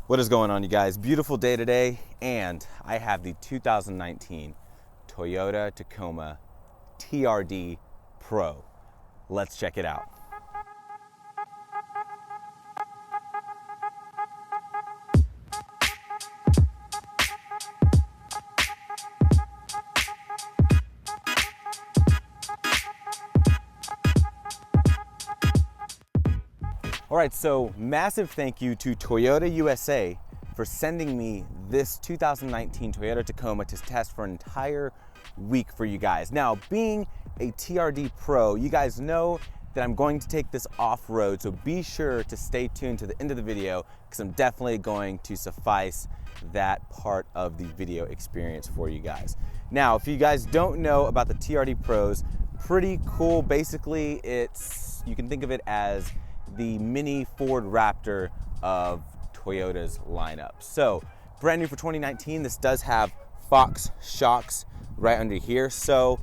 What is going on, you guys? Beautiful day today, and I have the 2019 Toyota Tacoma TRD Pro. Let's check it out. All right, so massive thank you to Toyota USA for sending me this 2019 Toyota Tacoma to test for an entire week for you guys. Now, being a TRD Pro, you guys know that I'm going to take this off-road, so be sure to stay tuned to the end of the video because I'm definitely going to suffice that part of the video experience for you guys. Now, if you guys don't know about the TRD Pros, pretty cool. Basically, you can think of it as the mini Ford Raptor of Toyota's lineup. So brand new for 2019, this does have Fox shocks right under here. So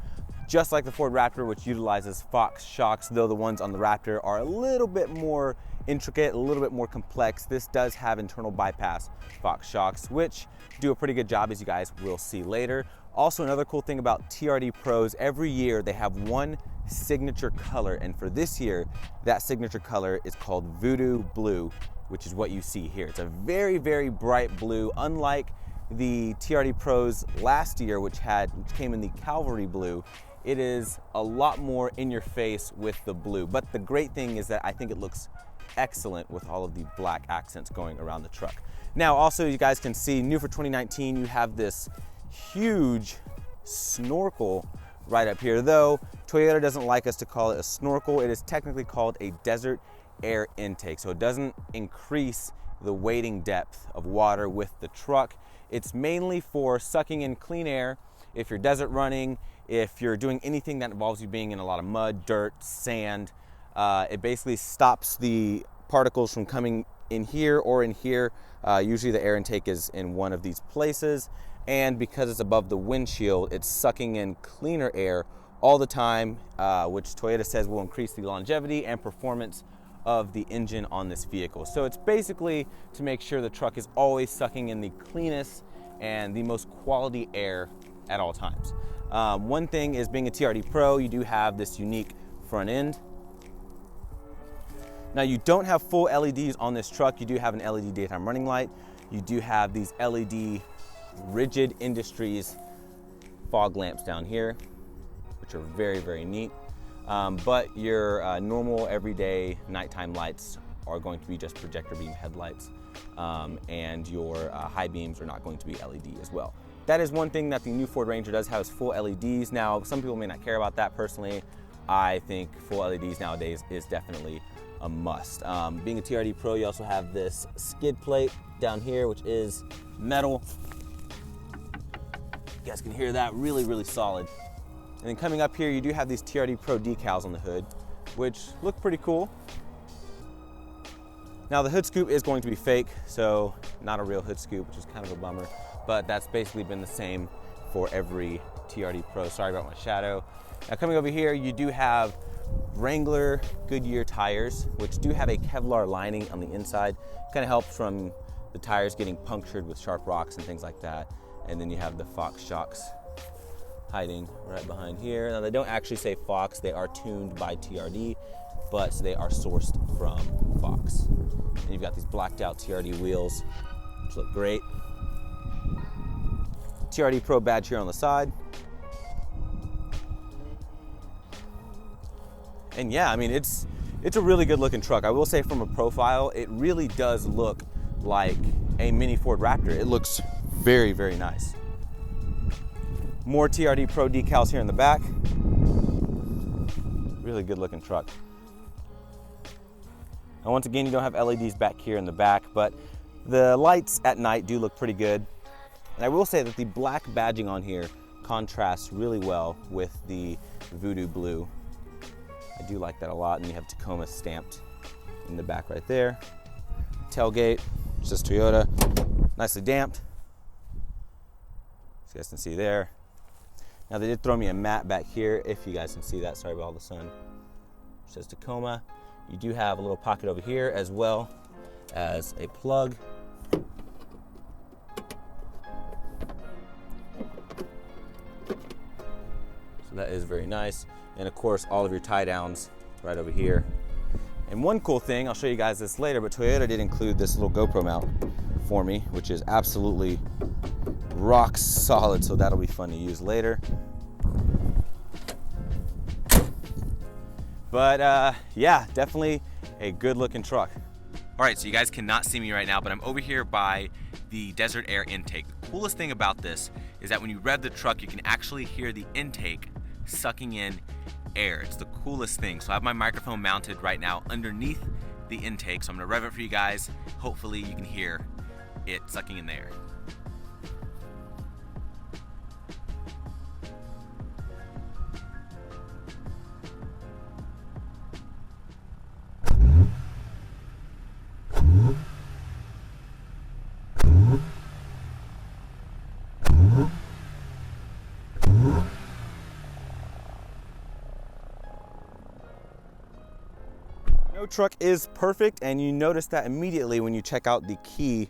just like the Ford Raptor, which utilizes Fox shocks, though the ones on the Raptor are a little bit more intricate, a little bit more complex, this does have internal bypass Fox shocks, which do a pretty good job, as you guys will see later. Also, another cool thing about TRD Pros, every year they have one signature color, and for this year, that signature color is called Voodoo Blue, which is what you see here. It's a very, very bright blue, unlike the TRD Pros last year, which came in the Cavalry Blue. It is a lot more in your face with the blue, but the great thing is that I think it looks excellent with all of the black accents going around the truck. Now, also, you guys can see, new for 2019, you have this huge snorkel right up here. Though Toyota doesn't like us to call it a snorkel, it is technically called a desert air intake. So it doesn't increase the wading depth of water with the truck. It's mainly for sucking in clean air if you're desert running, if you're doing anything that involves you being in a lot of mud, dirt, sand. It basically stops the particles from coming in here or in here. Usually the air intake is in one of these places. And because it's above the windshield, it's sucking in cleaner air all the time, which Toyota says will increase the longevity and performance of the engine on this vehicle. So it's basically to make sure the truck is always sucking in the cleanest and the most quality air at all times. One thing is, being a TRD Pro, you do have this unique front end. Now, you don't have full LEDs on this truck. You do have an LED daytime running light. You do have these LED Rigid Industries fog lamps down here, which are very, very neat. But your normal everyday nighttime lights are going to be just projector beam headlights, and your high beams are not going to be LED as well. That is one thing that the new Ford Ranger does have, is full LEDs. Now, some people may not care about that. Personally, I think full LEDs nowadays is definitely a must. Being a TRD Pro, you also have this skid plate down here, which is metal. You guys can hear that, really, really solid. And then coming up here, you do have these TRD Pro decals on the hood, which look pretty cool. Now, the hood scoop is going to be fake, so not a real hood scoop, which is kind of a bummer, but that's basically been the same for every TRD Pro. Sorry about my shadow. Now, coming over here, you do have Wrangler Goodyear tires, which do have a Kevlar lining on the inside. Kind of helps from the tires getting punctured with sharp rocks and things like that. And then you have the Fox shocks hiding right behind here. Now, they don't actually say Fox, they are tuned by TRD, but they are sourced from Fox. And you've got these blacked out TRD wheels, which look great. TRD Pro badge here on the side. And yeah, I mean, it's a really good looking truck. I will say, from a profile, it really does look like a mini Ford Raptor. It looks very, very nice. More TRD Pro decals here in the back. Really good looking truck. And once again, you don't have LEDs back here in the back, but the lights at night do look pretty good. And I will say that the black badging on here contrasts really well with the Voodoo Blue. I do like that a lot. And you have Tacoma stamped in the back right there. Tailgate, it says Toyota, nicely damped. So you guys can see there. Now, they did throw me a mat back here, if you guys can see that. Sorry about all the sun. It says Tacoma. You do have a little pocket over here, as well as a plug That is very nice. And of course, all of your tie downs right over here. And one cool thing, I'll show you guys this later, but Toyota did include this little GoPro mount for me, which is absolutely rock solid, so that'll be fun to use later. But yeah, definitely a good looking truck. All right, so you guys cannot see me right now, but I'm over here by the Desert Air intake. The coolest thing about this is that when you rev the truck, you can actually hear the intake sucking in air. It's the coolest thing. So I have my microphone mounted right now underneath the intake, so I'm gonna rev it for you guys. Hopefully you can hear it sucking in the air. No truck is perfect, and you notice that immediately when you check out the key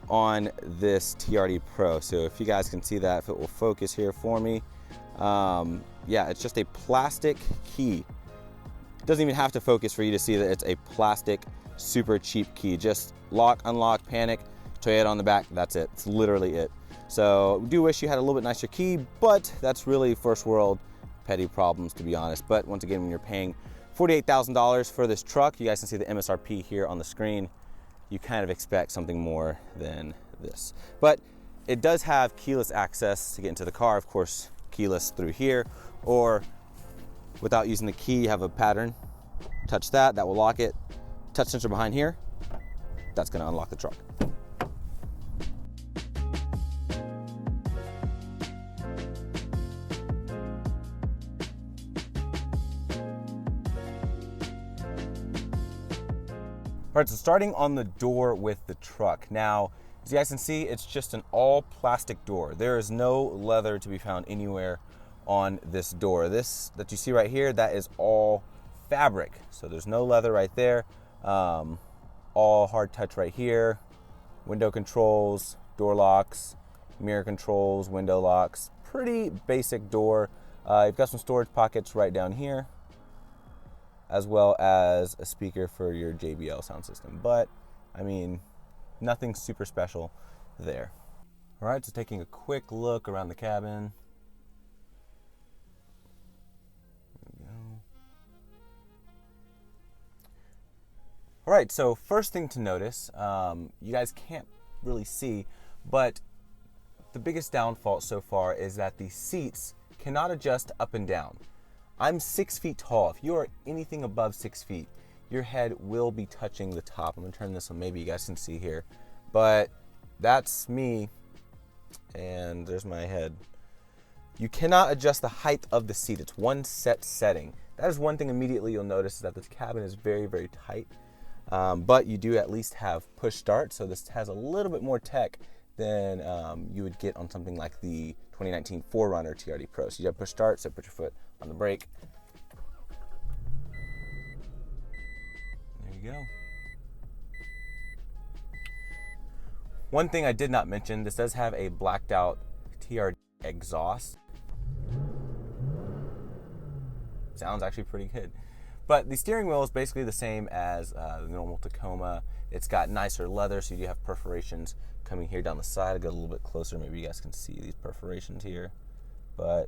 on this TRD Pro. So if you guys can see that, if it will focus here for me. Yeah, it's just a plastic key. It doesn't even have to focus for you to see that it's a plastic, super cheap key. Just lock, unlock, panic, Toyota on the back, that's it. It's literally it. So we do wish you had a little bit nicer key, but that's really first world petty problems, to be honest. But once again, when you're paying $48,000 for this truck, you guys can see the MSRP here on the screen. You kind of expect something more than this. But it does have keyless access to get into the car, of course, keyless through here, or without using the key, you have a pattern. Touch that, that will lock it. Touch sensor behind here, that's gonna unlock the truck. All right, so starting on the door with the truck. Now, as you guys can see, it's just an all plastic door. There is no leather to be found anywhere on this door. This that you see right here, that is all fabric. So there's no leather right there. All hard touch right here. Window controls, door locks, mirror controls, window locks. Pretty basic door. You've got some storage pockets right down here, as well as a speaker for your JBL sound system. But, I mean, nothing super special there. All right, so taking a quick look around the cabin. There we go. All right, so first thing to notice, you guys can't really see, but the biggest downfall so far is that the seats cannot adjust up and down. I'm 6 feet tall. If you are anything above 6 feet, your head will be touching the top. I'm gonna turn this on, maybe you guys can see here, but that's me, and there's my head. You cannot adjust the height of the seat. It's one set setting. That is one thing immediately you'll notice, is that this cabin is very, very tight, but you do at least have push start, so this has a little bit more tech than you would get on something like the 2019 4Runner TRD Pro. So you have push start, so put your foot on the brake. There you go. One thing I did not mention, this does have a blacked out TRD exhaust. Sounds actually pretty good. But the steering wheel is basically the same as the normal Tacoma. It's got nicer leather, so you do have perforations coming here down the side. I'll get a little bit closer, maybe you guys can see these perforations here. But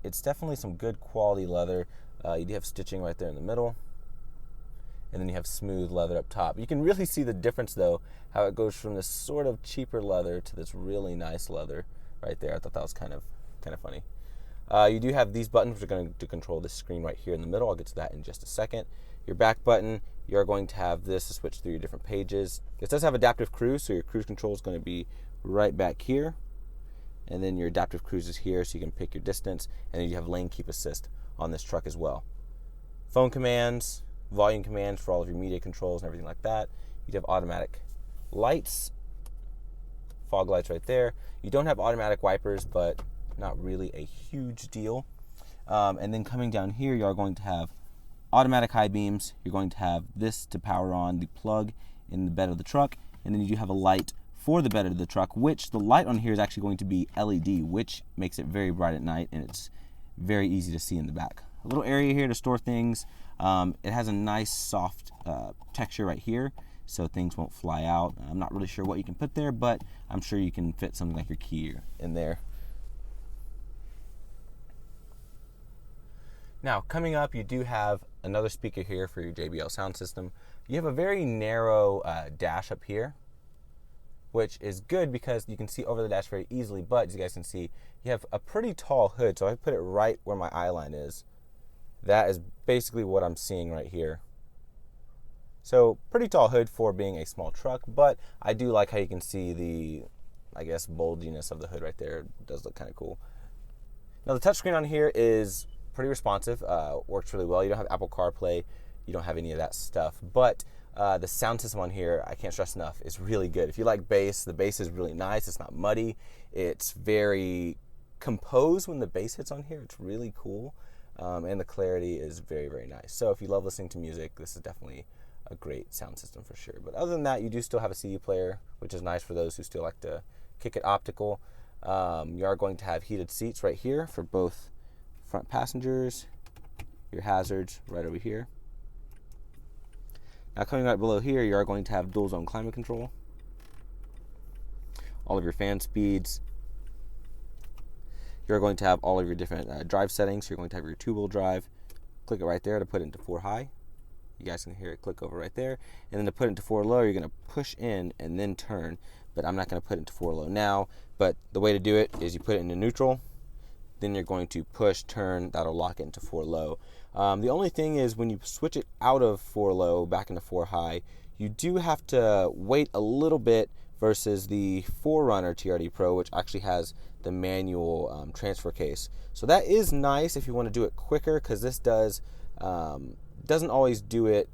it's definitely some good quality leather. You do have stitching right there in the middle, and then you have smooth leather up top. You can really see the difference though, how it goes from this sort of cheaper leather to this really nice leather right there. I thought that was kind of funny. You do have these buttons, which are going to control this screen right here in the middle. I'll get to that in just a second. Your back button, you're going to have this to switch through your different pages. This does have adaptive cruise, so your cruise control is going to be right back here. And then your adaptive cruise is here, so you can pick your distance. And then you have lane keep assist on this truck as well. Phone commands, volume commands for all of your media controls and everything like that. You have automatic lights, fog lights right there. You don't have automatic wipers, but not really a huge deal. And then coming down here, you are going to have automatic high beams. You're going to have this to power on the plug in the bed of the truck, and then you do have a light for the bed of the truck, which the light on here is actually going to be LED, which makes it very bright at night, and it's very easy to see in the back. A little area here to store things. It has a nice soft texture right here, so things won't fly out. I'm not really sure what you can put there, but I'm sure you can fit something like your key in there. Now, coming up, you do have another speaker here for your JBL sound system. You have a very narrow dash up here, which is good because you can see over the dash very easily, but as you guys can see, you have a pretty tall hood, so I put it right where my eye line is. That is basically what I'm seeing right here. So pretty tall hood for being a small truck, but I do like how you can see the, I guess, bulginess of the hood right there. It does look kind of cool. Now the touchscreen on here is pretty responsive, works really well. You don't have Apple CarPlay, you don't have any of that stuff, but the sound system on here, I can't stress enough, is really good. If you like bass, the bass is really nice. It's not muddy. It's very composed when the bass hits on here. It's really cool. And the clarity is very, very nice. So if you love listening to music, this is definitely a great sound system for sure. But other than that, you do still have a CD player, which is nice for those who still like to kick it optical. You are going to have heated seats right here for both front passengers, your hazards right over here. Now coming right below here, you are going to have dual zone climate control, all of your fan speeds. You're going to have all of your different drive settings. You're going to have your 2-wheel drive. Click it right there to put it into 4 high. You guys can hear it click over right there. And then to put it into 4 low, you're going to push in and then turn. But I'm not going to put it into 4 low now. But the way to do it is you put it into neutral. Then you're going to push, turn. That'll lock it into 4 low. The only thing is when you switch it out of 4 low back into 4 high, you do have to wait a little bit versus the 4Runner TRD Pro, which actually has the manual transfer case. So that is nice if you want to do it quicker, because this doesn't always do it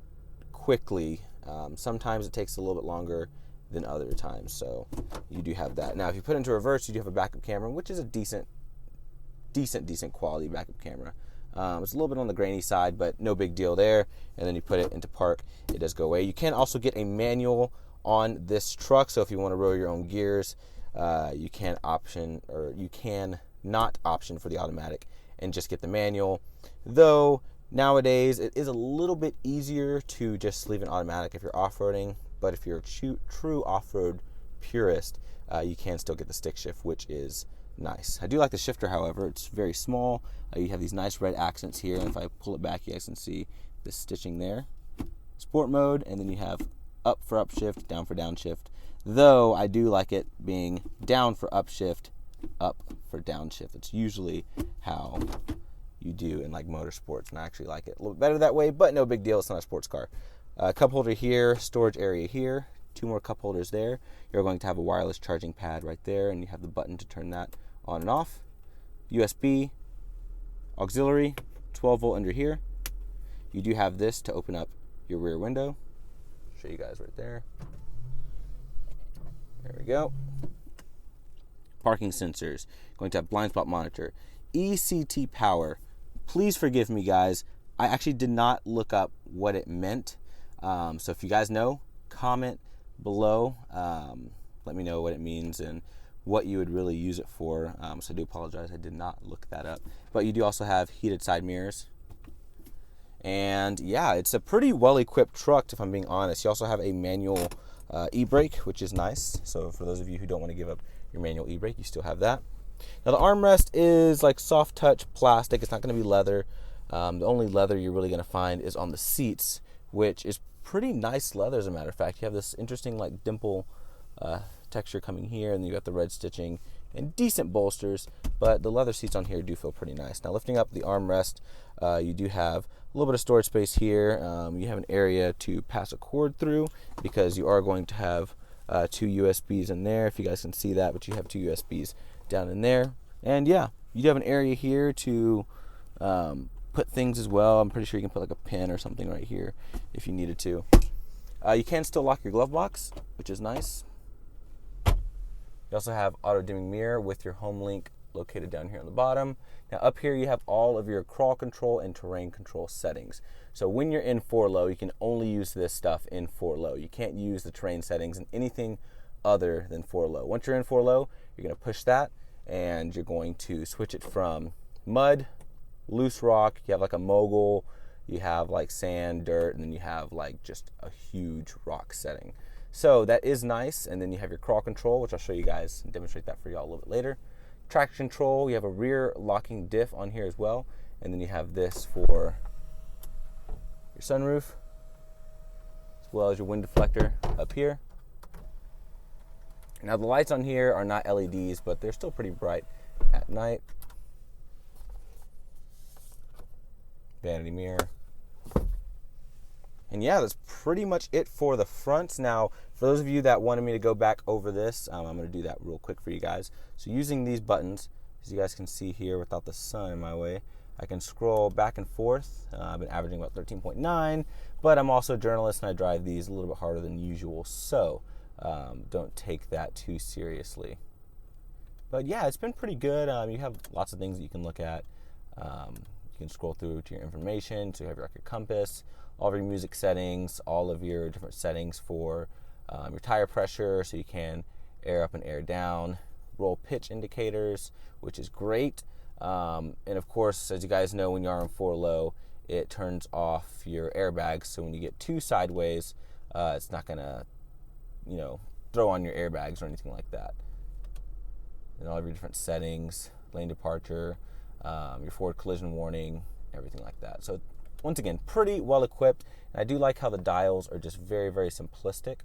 quickly. Sometimes it takes a little bit longer than other times, so you do have that. Now, if you put it into reverse, you do have a backup camera, which is a decent quality backup camera. It's a little bit on the grainy side, but no big deal there. And then you put it into park, it does go away. You can also get a manual on this truck, so if you want to roll your own gears, you can not option for the automatic and just get the manual. Though nowadays it is a little bit easier to just leave an automatic if you're off-roading, but if you're a true off-road purist, you can still get the stick shift, which is nice. I do like the shifter, however. It's very small. You have these nice red accents here, and if I pull it back, you guys can see the stitching there. Sport mode, and then you have up for upshift, down for downshift. Though I do like it being down for upshift, up for downshift. It's usually how you do in like motorsports, and I actually like it a little better that way, but no big deal. It's not a sports car. Cup holder here, storage area here, 2 more cup holders there. You're going to have a wireless charging pad right there, and you have the button to turn that on and off. USB, auxiliary, 12 volt under here. You do have this to open up your rear window. Show you guys right there. There we go. Parking sensors. Going to have blind spot monitor. ECT power. Please forgive me, guys. I actually did not look up what it meant. So if you guys know, comment below. Let me know what it means and what you would really use it for. So I do apologize, I did not look that up. But you do also have heated side mirrors. And yeah, it's a pretty well-equipped truck, if I'm being honest. You also have a manual e-brake, which is nice. So for those of you who don't want to give up your manual e-brake, you still have that. Now the armrest is like soft touch plastic. It's not going to be leather. The only leather you're really going to find is on the seats, which is pretty nice leather, as a matter of fact. You have this interesting like dimple texture coming here, and you got the red stitching and decent bolsters, but the leather seats on here do feel pretty nice. Now lifting up the armrest, you do have a little bit of storage space here. You have an area to pass a cord through, because you are going to have 2 USBs in there, if you guys can see that, but you have 2 USBs down in there. And yeah, you do have an area here to put things as well. I'm pretty sure you can put like a pen or something right here if you needed to. You can still lock your glove box, which is nice. You also have auto dimming mirror with your home link located down here on the bottom. Now up here you have all of your crawl control and terrain control settings. So when you're in 4 low, you can only use this stuff in 4 low. You can't use the terrain settings in anything other than 4 low. Once you're in 4 low, you're going to push that, and you're going to switch it from mud loose rock, you have like a mogul, you have like sand, dirt, and then you have like just a huge rock setting. So that is nice. And then you have your crawl control, which I'll show you guys and demonstrate that for y'all a little bit later. Traction control, you have a rear locking diff on here as well. And then you have this for your sunroof, as well as your wind deflector up here. Now the lights on here are not LEDs, but they're still pretty bright at night. Vanity mirror. And yeah, that's pretty much it for the fronts. Now, for those of you that wanted me to go back over this, I'm going to do that real quick for you guys. So using these buttons, as you guys can see here without the sun in my way, I can scroll back and forth. I've been averaging about 13.9, but I'm also a journalist and I drive these a little bit harder than usual. So don't take that too seriously. But yeah, it's been pretty good. You have lots of things that you can look at. You can scroll through to your information. So you have your compass, all of your music settings, all of your different settings for your tire pressure, so you can air up and air down, roll pitch indicators, which is great. And of course, as you guys know, when you are in 4 low, it turns off your airbags. So when you get too sideways, it's not gonna, throw on your airbags or anything like that. And all of your different settings, lane departure, your forward collision warning, everything like that. So once again, pretty well equipped. And I do like how the dials are just very, very simplistic.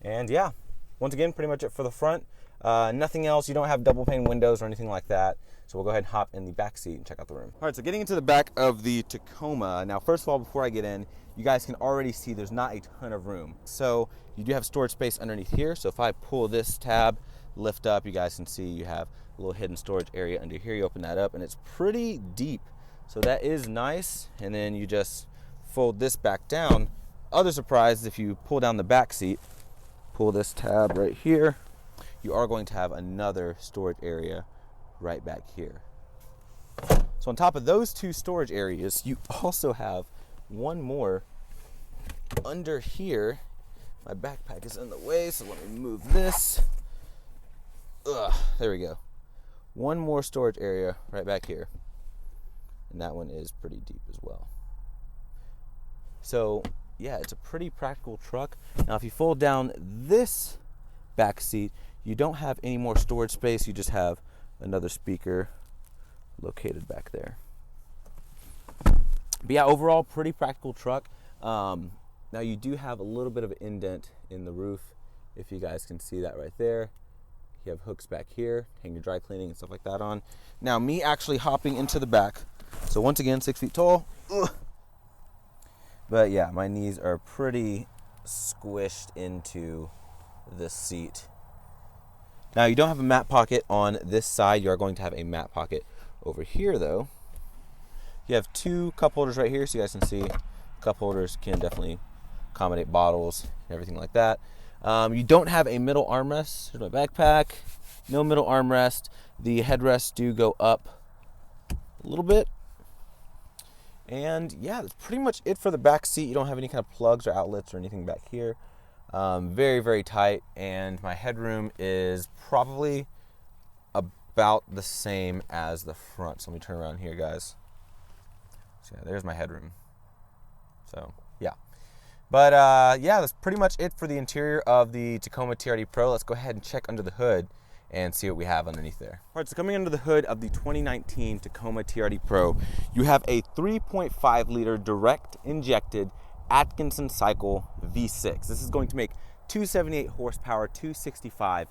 And yeah, once again, pretty much it for the front. Nothing else. You don't have double pane windows or anything like that. So we'll go ahead and hop in the back seat and check out the room. All right, so getting into the back of the Tacoma. Now, first of all, before I get in, you guys can already see there's not a ton of room. So you do have storage space underneath here. So if I pull this tab, lift up, you guys can see you have a little hidden storage area under here. You open that up and it's pretty deep. So that is nice. And then you just fold this back down. Other surprise, if you pull down the back seat, pull this tab right here, you are going to have another storage area right back here. So on top of those 2 storage areas, you also have one more under here. My backpack is in the way, so let me move this. There we go. One more storage area right back here. And that one is pretty deep as well. So yeah, it's a pretty practical truck. Now if you fold down this back seat, you don't have any more storage space. You just have another speaker located back there. But yeah, overall, pretty practical truck. Now you do have a little bit of an indent in the roof, if you guys can see that right there. You have hooks back here, hang your dry cleaning and stuff like that on. Now me actually hopping into the back. So once again, 6 feet tall. But yeah, my knees are pretty squished into the seat. Now you don't have a mat pocket on this side. You are going to have a mat pocket over here though. You have 2 cup holders right here, so you guys can see cup holders can definitely accommodate bottles and everything like that. You don't have a middle armrest. There's my backpack. No middle armrest. The headrests do go up a little bit. And yeah, that's pretty much it for the back seat. You don't have any kind of plugs or outlets or anything back here. Very, very tight. And my headroom is probably about the same as the front. So let me turn around here, guys. So yeah, there's my headroom. So yeah. But yeah, that's pretty much it for the interior of the Tacoma TRD Pro. Let's go ahead and check under the hood and see what we have underneath there. All right, so coming under the hood of the 2019 Tacoma TRD Pro, you have a 3.5 liter direct injected Atkinson cycle V6. This is going to make 278 horsepower, 265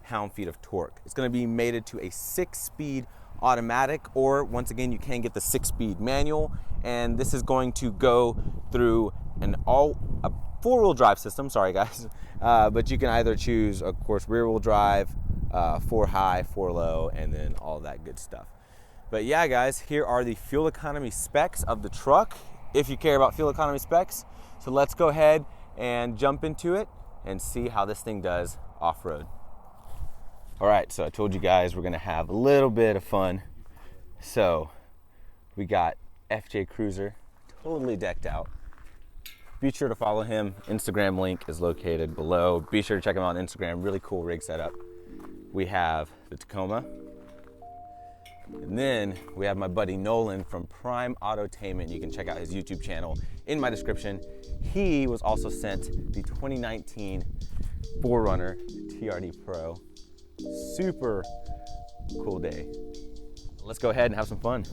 pound-feet of torque. It's going to be mated to a 6-speed automatic, or once again, you can get the 6-speed manual, and this is going to go through a 4-wheel drive system, sorry guys, but you can either choose, of course, rear-wheel drive, 4 high, 4 low, and then all that good stuff. But yeah, guys, here are the fuel economy specs of the truck, if you care about fuel economy specs. So let's go ahead and jump into it and see how this thing does off-road. All right, so I told you guys we're gonna have a little bit of fun. So we got FJ Cruiser, totally decked out. Be sure to follow him. Instagram link is located below. Be sure to check him out on Instagram. Really cool rig setup. We have the Tacoma. And then we have my buddy Nolan from Prime AUTOTAINMENT. You can check out his YouTube channel in my description. He was also sent the 2019 4Runner TRD Pro. Super cool day. Let's go ahead and have some fun.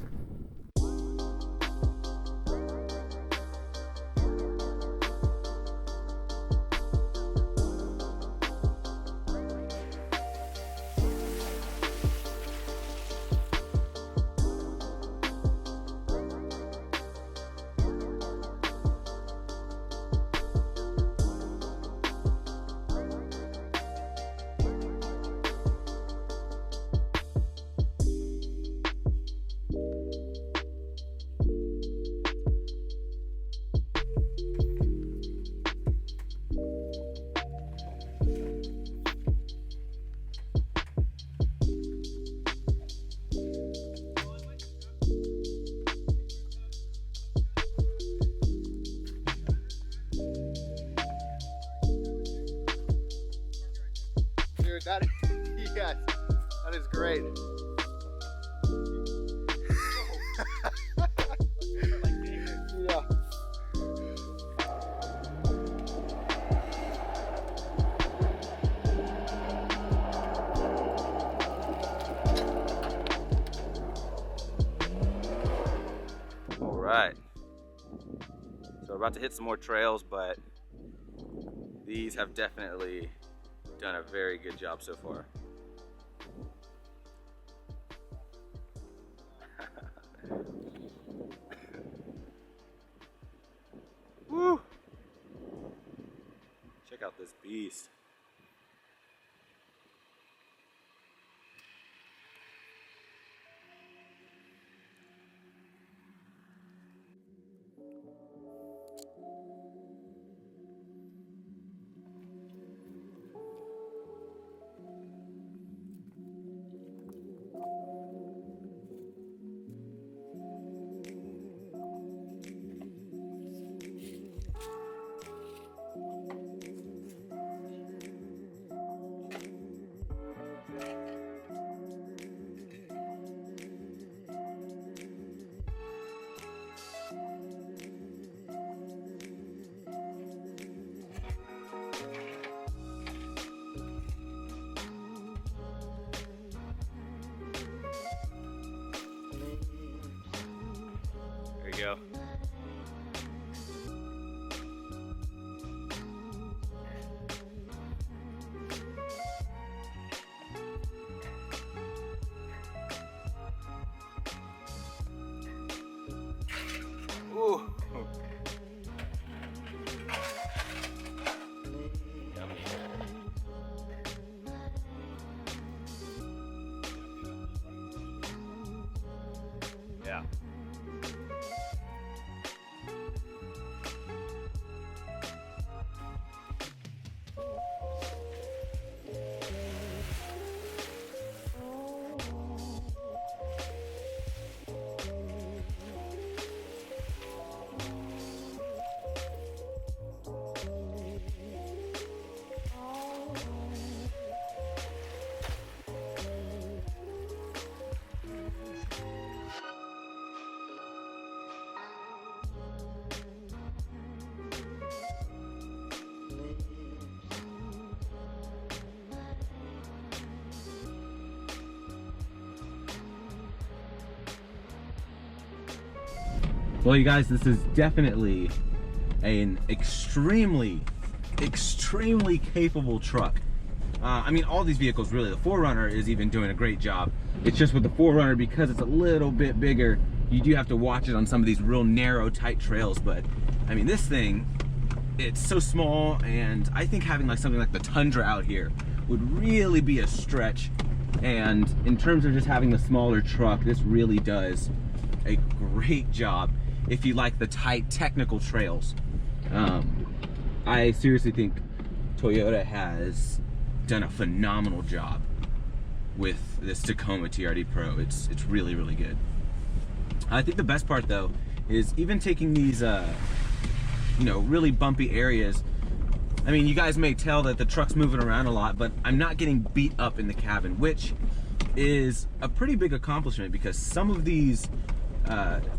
That, yes, that is great. Yeah. All right. So we're about to hit some more trails, but these have definitely done a very good job so far. Woo! Check out this beast. There you go. Ooh. Yummy. Yeah. Well, you guys, this is definitely an extremely capable truck. I mean, all these vehicles, really. The 4Runner is even doing a great job. It's just with the 4Runner, because it's a little bit bigger, you do have to watch it on some of these real narrow, tight trails. But I mean, this thing, it's so small, and I think having like something like the Tundra out here would really be a stretch. And in terms of just having the smaller truck, this really does a great job if you like the tight technical trails. I seriously think Toyota has done a phenomenal job with this Tacoma TRD Pro. It's really good. I think the best part though is even taking these you know, really bumpy areas. I mean, you guys may tell that the truck's moving around a lot, but I'm not getting beat up in the cabin, which is a pretty big accomplishment, because some of these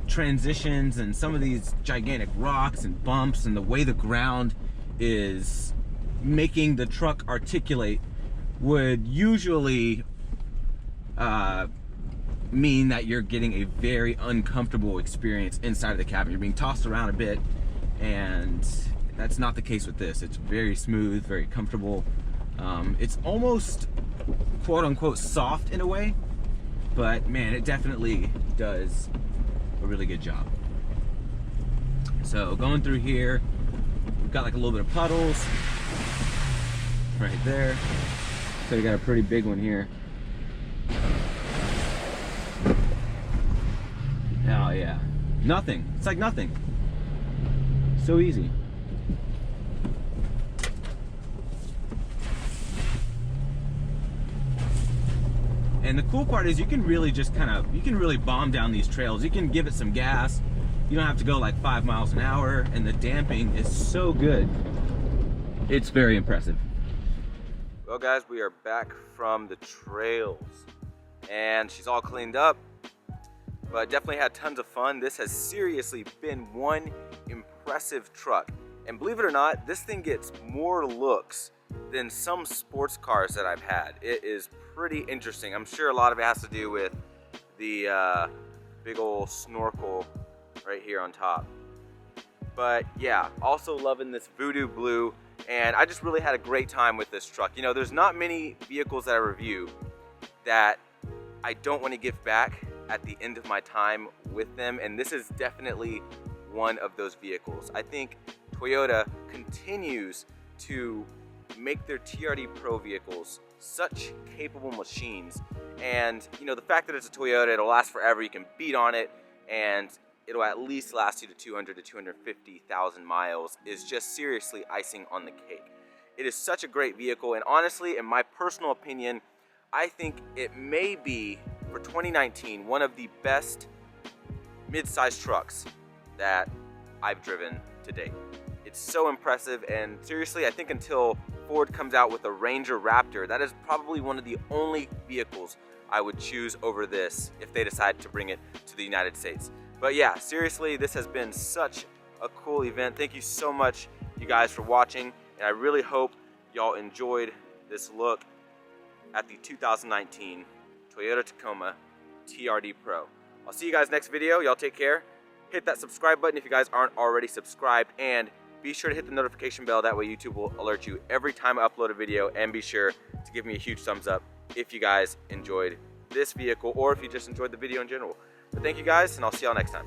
transitions and some of these gigantic rocks and bumps and the way the ground is making the truck articulate would usually mean that you're getting a very uncomfortable experience inside of the cabin. You're being tossed around a bit, and that's not the case with this. It's very smooth, very comfortable. It's almost quote unquote soft in a way, but man, it definitely does a really good job. So going through here, we've got like a little bit of puddles right there. So you got a pretty big one here. Oh yeah, nothing. It's like nothing. So easy. And the cool part is you can really just you can really bomb down these trails. You can give it some gas. You don't have to go like 5 miles an hour, and the damping is so good. It's very impressive. Well guys, we are back from the trails, and she's all cleaned up, but definitely had tons of fun. This has seriously been one impressive truck. And believe it or not, this thing gets more looks than some sports cars that I've had. It is pretty interesting. I'm sure a lot of it has to do with the big old snorkel right here on top. But yeah, also loving this voodoo blue, and I just really had a great time with this truck. You know, there's not many vehicles that I review that I don't want to give back at the end of my time with them, and this is definitely one of those vehicles. I think Toyota continues to make their TRD Pro vehicles such capable machines, and you know, the fact that it's a Toyota, it'll last forever. You can beat on it, and it'll at least last you to 200 to 250,000 miles is just seriously icing on the cake. It is such a great vehicle, and honestly, in my personal opinion, I think it may be, for 2019, one of the best mid-size trucks that I've driven to date. It's so impressive, and seriously, I think until Ford comes out with a Ranger Raptor, that is probably one of the only vehicles I would choose over this if they decide to bring it to the United States. But yeah, seriously, this has been such a cool event. Thank you so much, you guys, for watching, and I really hope y'all enjoyed this look at the 2019 Toyota Tacoma TRD Pro. I'll see you guys next video. Y'all take care. Hit that subscribe button if you guys aren't already subscribed, and be sure to hit the notification bell. That way YouTube will alert you every time I upload a video, and be sure to give me a huge thumbs up if you guys enjoyed this vehicle, or if you just enjoyed the video in general. But thank you guys, and I'll see y'all next time.